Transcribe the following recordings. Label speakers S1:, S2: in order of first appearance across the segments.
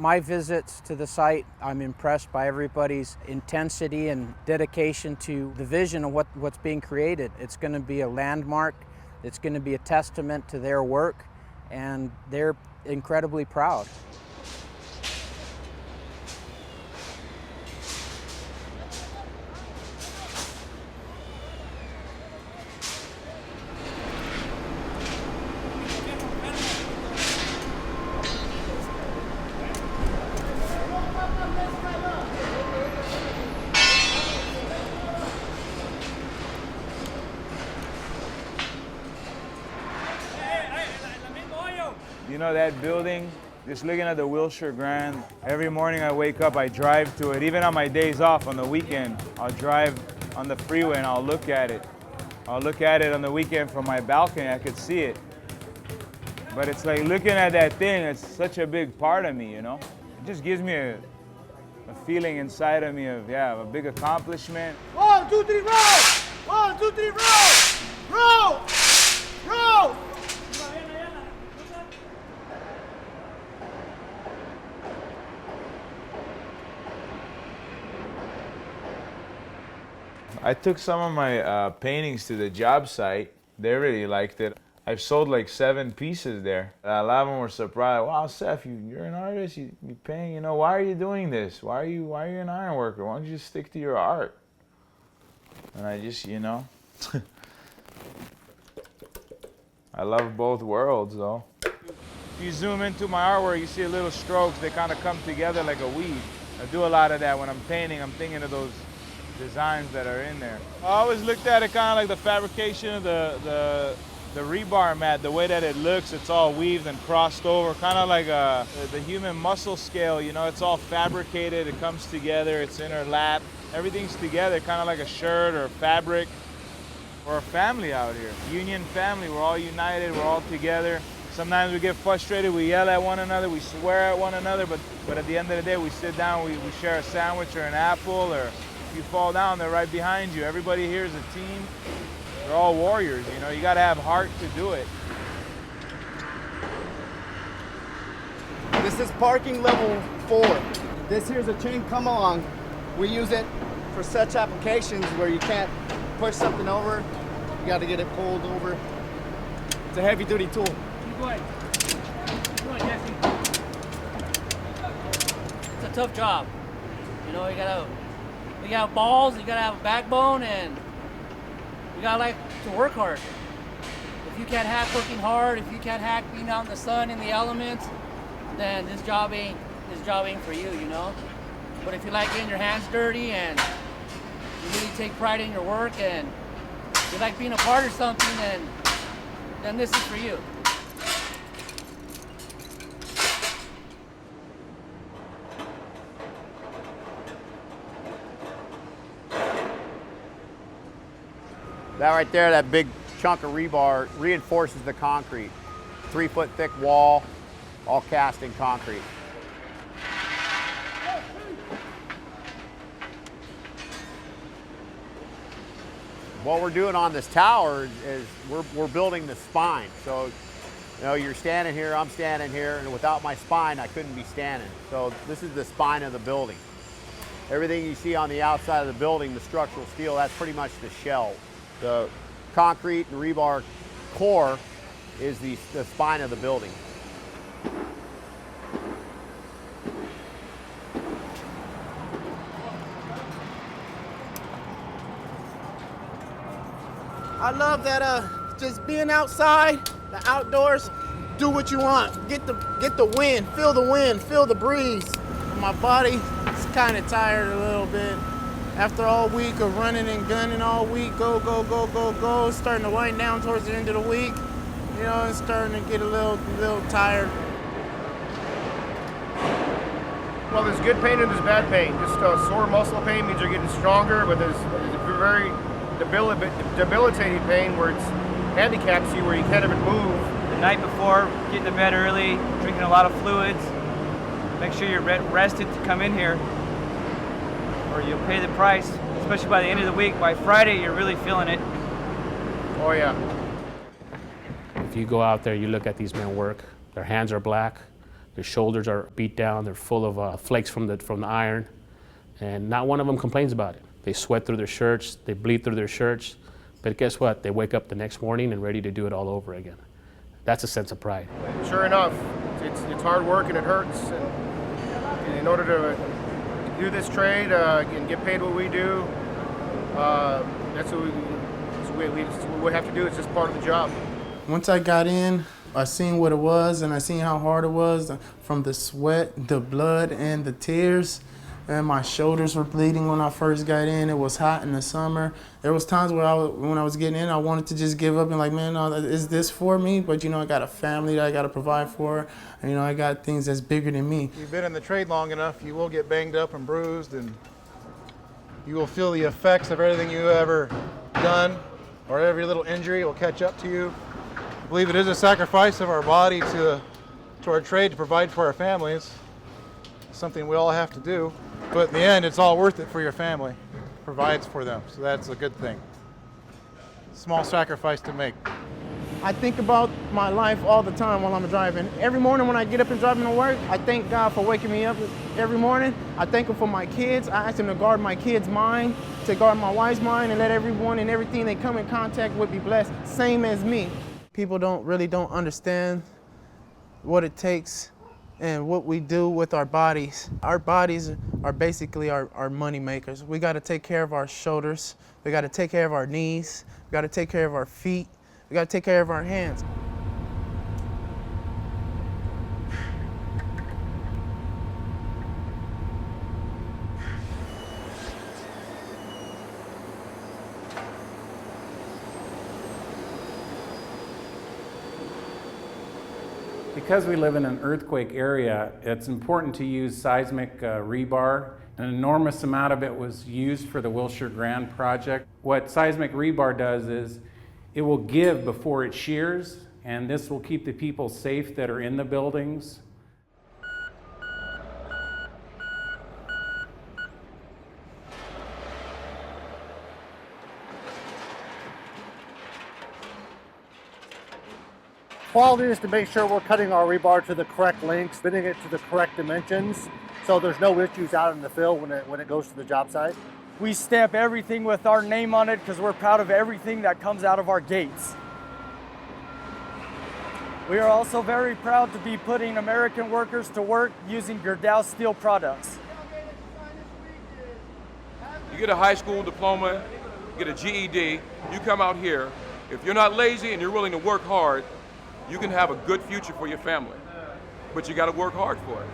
S1: My visits to the site, I'm impressed by everybody's intensity and dedication to the vision of what's being created. It's going to be a landmark, it's going to be a testament to their work, and they're incredibly proud.
S2: You know that building? Just looking at the Wilshire Grand. Every morning I wake up, I drive to it. Even on my days off on the weekend, I'll drive on the freeway and I'll look at it. I'll look at it on the weekend from my balcony, I could see it. But it's like looking at that thing, it's such a big part of me, you know? It just gives me a feeling inside of me of, yeah, a big accomplishment.
S3: 1, 2, 3, roll! 1, 2, 3, roll! Roll! Roll!
S2: I took some of my paintings to the job site. They really liked it. I've sold like 7 pieces there. A lot of them were surprised. Wow, Seth, you're an artist. You paint. You know, why are you doing this? Why are you an iron worker? Why don't you just stick to your art? And I just, you know, I love both worlds, though. If you zoom into my artwork, you see little strokes. They kind of come together like a weave. I do a lot of that when I'm painting. I'm thinking of those designs that are in there. I always looked at it kind of like the fabrication of the rebar mat, the way that it looks, it's all weaved and crossed over, kind of like the human muscle scale, you know, it's all fabricated, it comes together, it's interlapped, everything's together, kind of like a shirt or fabric. We're a family out here, union family, we're all united, we're all together. Sometimes we get frustrated, we yell at one another, we swear at one another, but at the end of the day, we sit down, we share a sandwich or an apple, or if you fall down, they're right behind you. Everybody here is a team. They're all warriors, you know. You got to have heart to do it.
S3: This is parking level 4. This here's a chain come along. We use it for such applications where you can't push something over. You got to get it pulled over. It's a heavy duty tool.
S4: Keep going. Keep going, Jesse. It's a tough job. You know, you gotta have balls, you gotta have a backbone, and you gotta like to work hard. If you can't hack working hard, if you can't hack being out in the sun in the elements, then this job ain't for you, you know. But if you like getting your hands dirty and you really take pride in your work and you like being a part of something, then this is for you.
S5: That right there, that big chunk of rebar reinforces the concrete. 3-foot thick wall, all cast in concrete. What we're doing on this tower is we're building the spine. So, you know, you're standing here, I'm standing here, and without my spine, I couldn't be standing. So this is the spine of the building. Everything you see on the outside of the building, the structural steel, that's pretty much the shell. The concrete and rebar core is the spine of the building.
S3: I love that just being outside, the outdoors, do what you want. Get the wind, feel the breeze. My body is kind of tired a little bit. After all week of running and gunning all week, go, it's starting to wind down towards the end of the week. You know, it's starting to get a little tired.
S6: Well, there's good pain and there's bad pain. Just sore muscle pain means you're getting stronger, but there's very debilitating pain where it handicaps you, where you can't even move.
S7: The night before, getting to bed early, drinking a lot of fluids. Make sure you're rested to come in here, or you'll pay the price, especially by the end of the week. By Friday, you're really feeling it.
S6: Oh yeah.
S8: If you go out there, you look at these men work, their hands are black, Their shoulders are beat down. They're full of flakes from the iron, and not one of them complains about it. They sweat through their shirts. They bleed through their shirts. But guess what? They wake up the next morning and ready to do it all over again. That's a sense of pride.
S6: Sure enough, it's hard work and it hurts. And in order to do this trade and get paid what we do, that's what we have to do. It's just part of the job.
S3: Once I got in, I seen what it was, and I seen how hard it was from the sweat, the blood, and the tears. And my shoulders were bleeding when I first got in. It was hot in the summer. There was times where when I was getting in, I wanted to just give up and like, man, no, is this for me? But I got a family that I got to provide for. And, I got things that's bigger than me.
S9: You've been in the trade long enough, you will get banged up and bruised, and you will feel the effects of everything you ever done, or every little injury will catch up to you. I believe it is a sacrifice of our body to our trade to provide for our families. It's something we all have to do. But in the end, it's all worth it for your family. Provides for them, so that's a good thing. Small sacrifice to make.
S3: I think about my life all the time while I'm driving. Every morning when I get up and drive to work, I thank God for waking me up every morning. I thank Him for my kids. I ask Him to guard my kids' mind, to guard my wife's mind, and let everyone and everything they come in contact with be blessed, same as me. People don't understand what it takes and what we do with our bodies. Our bodies are basically our money makers. We got to take care of our shoulders. We got to take care of our knees. We got to take care of our feet. We got to take care of our hands.
S10: Because we live in an earthquake area, it's important to use seismic rebar. An enormous amount of it was used for the Wilshire Grand project. What seismic rebar does is it will give before it shears, and this will keep the people safe that are in the buildings.
S11: Quality is to make sure we're cutting our rebar to the correct lengths, fitting it to the correct dimensions, so there's no issues out in the field when it goes to the job site.
S12: We stamp everything with our name on it because we're proud of everything that comes out of our gates. We are also very proud to be putting American workers to work using Gerdau steel products.
S13: You get a high school diploma, you get a GED, you come out here. If you're not lazy and you're willing to work hard, you can have a good future for your family, but you got to work hard for it.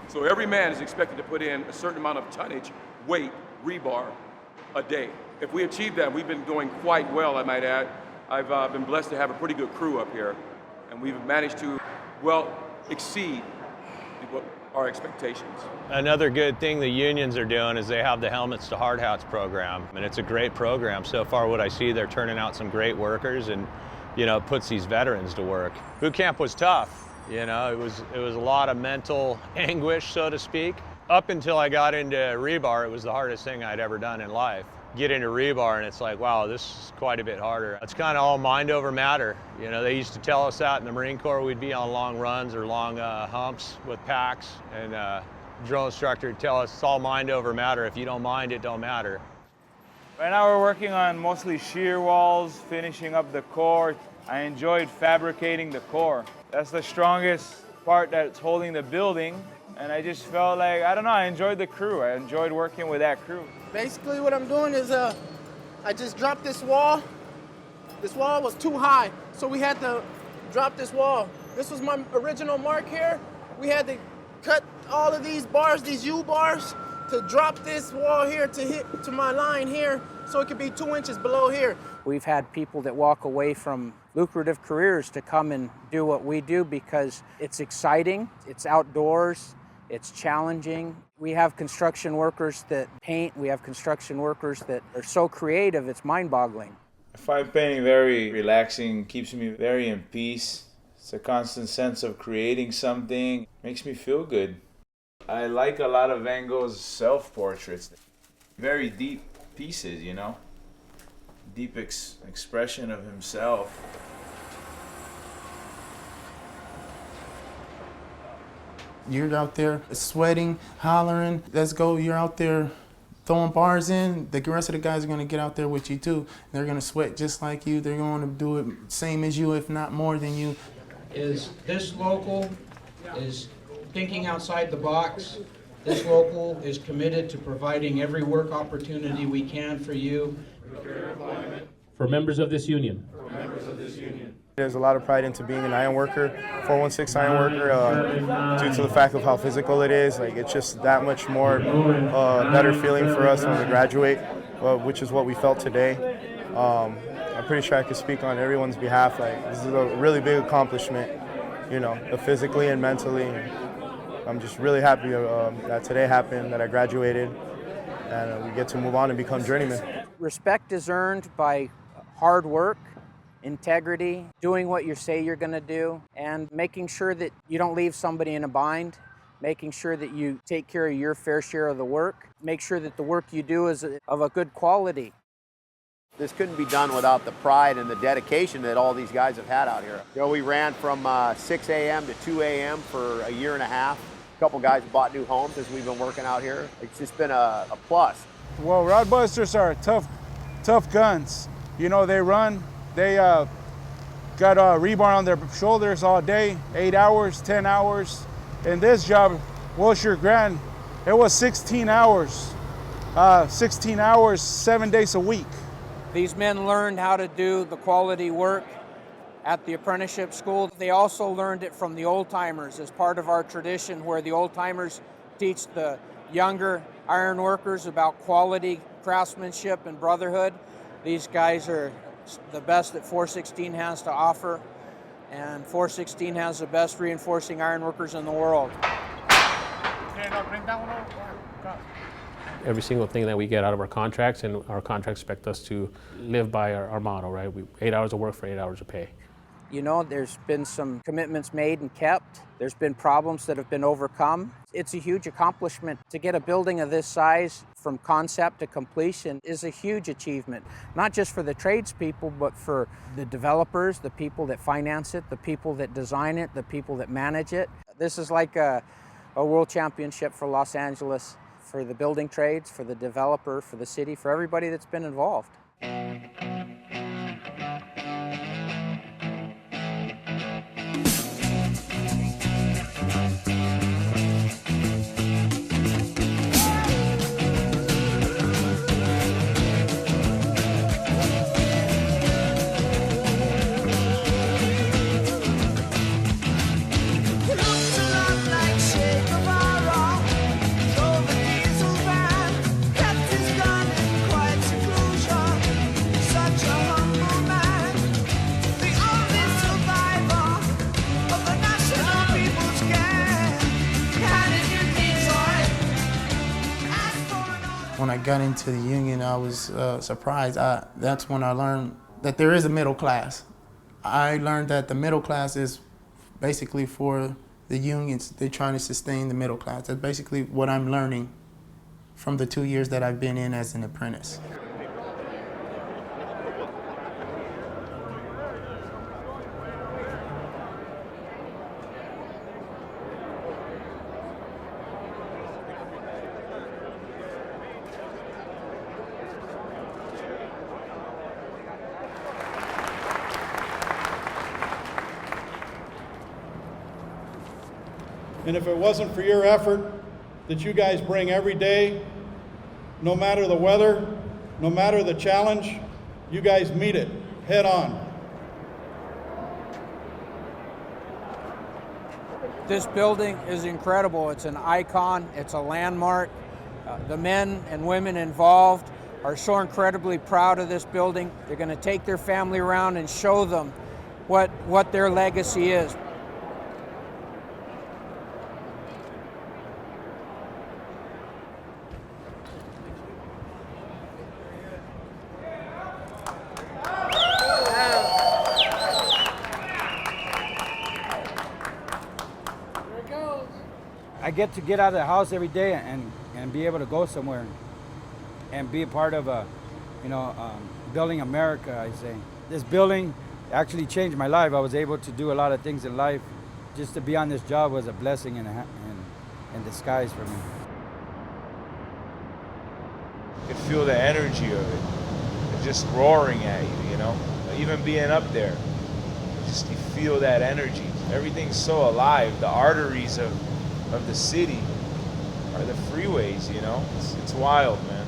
S13: So every man is expected to put in a certain amount of tonnage, weight, rebar a day. If we achieve that, we've been doing quite well, I might add. I've been blessed to have a pretty good crew up here, and we've managed to, well, exceed our expectations.
S14: Another good thing the unions are doing is they have the Helmets to Hard Hats program, and it's a great program. So far what I see, they're turning out some great workers, and it puts these veterans to work. Boot camp was tough. It was a lot of mental anguish, so to speak. Up until I got into rebar, it was the hardest thing I'd ever done in life. Get into rebar and it's like, wow, this is quite a bit harder. It's kind of all mind over matter. They used to tell us that in the Marine Corps we'd be on long runs or long humps with packs, and drill instructor would tell us it's all mind over matter. If you don't mind, it don't matter.
S2: Right now we're working on mostly shear walls, finishing up the core. I enjoyed fabricating the core. That's the strongest part that's holding the building. And I just felt like, I don't know, I enjoyed the crew. I enjoyed working with that crew.
S3: Basically what I'm doing is I just dropped this wall. This wall was too high, so we had to drop this wall. This was my original mark here. We had to cut all of these bars, these U-bars, to drop this wall here to hit to my line here, so it could be 2 inches below here.
S1: We've had people that walk away from lucrative careers to come and do what we do because it's exciting, it's outdoors, it's challenging. We have construction workers that paint, we have construction workers that are so creative, it's mind-boggling.
S2: I find painting very relaxing, keeps me very in peace. It's a constant sense of creating something, makes me feel good. I like a lot of Van Gogh's self-portraits. Very deep pieces, deep expression of himself.
S15: You're out there sweating, hollering, let's go. You're out there throwing bars in. The rest of the guys are going to get out there with you too. They're going to sweat just like you. They're going to do it same as you, if not more than you.
S1: Is this local is thinking outside the box. This local is committed to providing every work opportunity we can for you.
S8: For members of this union.
S6: There's a lot of pride into being an iron worker, 416 iron worker, due to the fact of how physical it is. Like, it's just that much more better feeling for us when we graduate, which is what we felt today. I'm pretty sure I could speak on everyone's behalf. Like, this is a really big accomplishment, you know, physically and mentally. I'm just really happy that today happened, that I graduated, and we get to move on and become journeymen.
S1: Respect is earned by hard work, integrity, doing what you say you're going to do, and making sure that you don't leave somebody in a bind, making sure that you take care of your fair share of the work, make sure that the work you do is of a good quality.
S5: This couldn't be done without the pride and the dedication that all these guys have had out here. You know, we ran from 6 a.m. to 2 a.m. for a year and a half. A couple guys bought new homes as we've been working out here. It's just been a plus.
S2: Well, rod busters are tough guns. You know, they run, they got rebar on their shoulders all day, 8 hours, 10 hours. In this job, Wilshire Grand, it was 16 hours, 7 days a week.
S1: These men learned how to do the quality work at the apprenticeship school. They also learned it from the old-timers as part of our tradition, where the old-timers teach the younger iron workers about quality craftsmanship and brotherhood. These guys are the best that 416 has to offer, and 416 has the best reinforcing iron workers in the world.
S8: Every single thing that we get out of our contracts, and our contracts expect us to live by our motto, right? 8 hours of work for 8 hours of pay.
S1: You know, there's been some commitments made and kept. There's been problems that have been overcome. It's a huge accomplishment. To get a building of this size from concept to completion is a huge achievement, not just for the tradespeople, but for the developers, the people that finance it, the people that design it, the people that manage it. This is like a world championship for Los Angeles, for the building trades, for the developer, for the city, for everybody that's been involved.
S15: When I got into the union, I was surprised. That's when I learned that there is a middle class. I learned that the middle class is basically for the unions. They're trying to sustain the middle class. That's basically what I'm learning from the 2 years that I've been in as an apprentice.
S16: And if it wasn't for your effort that you guys bring every day, no matter the weather, no matter the challenge, you guys meet it head on.
S1: This building is incredible. It's an icon, it's a landmark. The men and women involved are so incredibly proud of this building. They're going to take their family around and show them what their legacy is.
S12: I get to get out of the house every day and be able to go somewhere and be a part of building America, I say. This building actually changed my life. I was able to do a lot of things in life. Just to be on this job was a blessing and in disguise for me.
S2: You can feel the energy of it. It's just roaring at you, you know? Even being up there, you feel that energy. Everything's so alive. The arteries of the city are the freeways, you know? It's wild, man.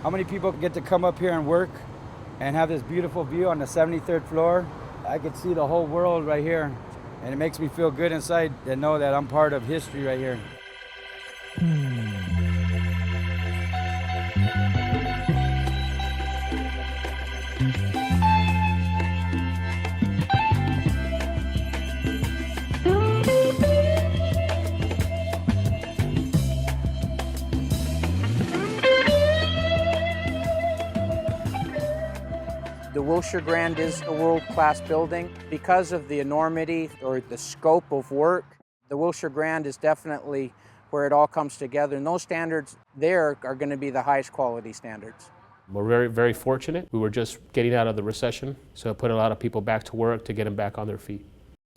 S12: How many people get to come up here and work and have this beautiful view on the 73rd floor? I could see the whole world right here, and it makes me feel good inside to know that I'm part of history right here.
S1: The Wilshire Grand is a world-class building. Because of the enormity or the scope of work, the Wilshire Grand is definitely where it all comes together. And those standards there are going to be the highest quality standards.
S8: We're very, very fortunate. We were just getting out of the recession, so it put a lot of people back to work to get them back on their feet.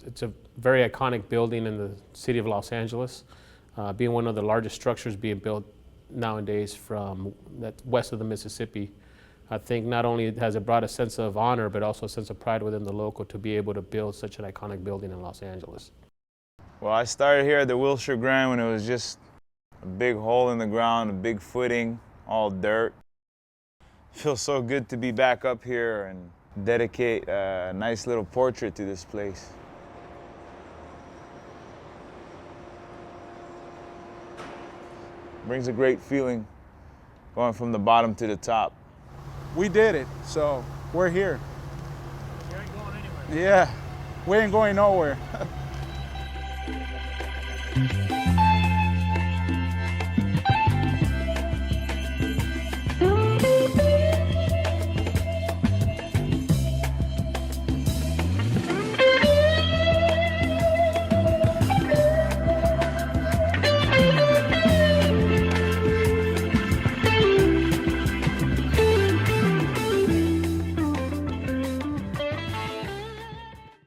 S8: It's a very iconic building in the city of Los Angeles, being one of the largest structures being built nowadays from west of the Mississippi. I think not only has it brought a sense of honor, but also a sense of pride within the local to be able to build such an iconic building in Los Angeles.
S2: Well, I started here at the Wilshire Grand when it was just a big hole in the ground, a big footing, all dirt. It feels so good to be back up here and dedicate a nice little portrait to this place. Brings a great feeling going from the bottom to the top.
S16: We did it, so we're here. You ain't going anywhere. Yeah, we ain't going nowhere.